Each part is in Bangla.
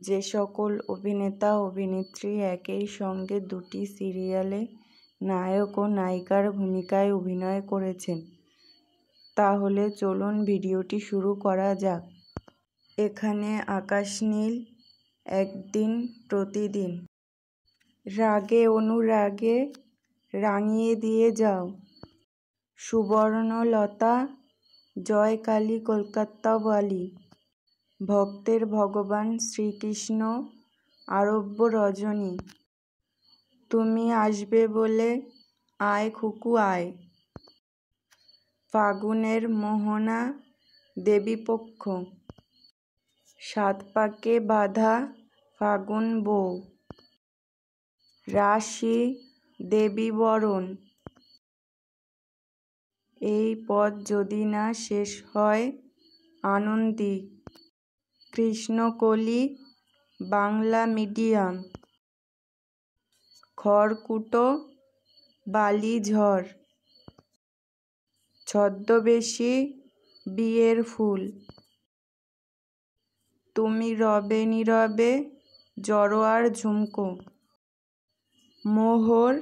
যে সকল অভিনেতা অভিনেত্রী একই সঙ্গে দুটি সিরিয়ালে নায়ক ও নায়িকার ভূমিকায় অভিনয় করেছেন, তাহলে চলুন ভিডিওটি শুরু করা যাক। এখানে আকাশ নীল, একদিন প্রতিদিন, রাগে অনুরাগে রাঙিয়ে দিয়ে যাও, সুবর্ণলতা, জয় কালী কলকাতা ওয়ালি, ভক্তের ভগবান শ্রীকৃষ্ণ, আরব্য রজনী, তুমি আসবে বলে, আয় খুকু আয়, ফাগুনের মোহনা, দেবীপক্ষ, সাত পাকে বাঁধা ফাগুন বউ, রাশি, দেবী বরণ, এই পদ যদি না শেষ হয়, আনন্দী, কৃষ্ণকলি, বাংলা মিডিয়াম, খড়কুটো, বালিঝড়, ছদ্মবেশী, বিয়ের ফুল, তুমি রবে নীরবে, জড়োয়ার ঝুমকো, মোহর,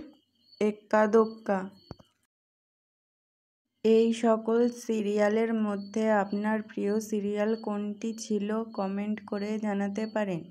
এক্কা দোক্কা। এই সকল সিরিয়ালের মধ্যে আপনার প্রিয় সিরিয়াল কোনটি ছিল কমেন্ট করে জানাতে পারেন।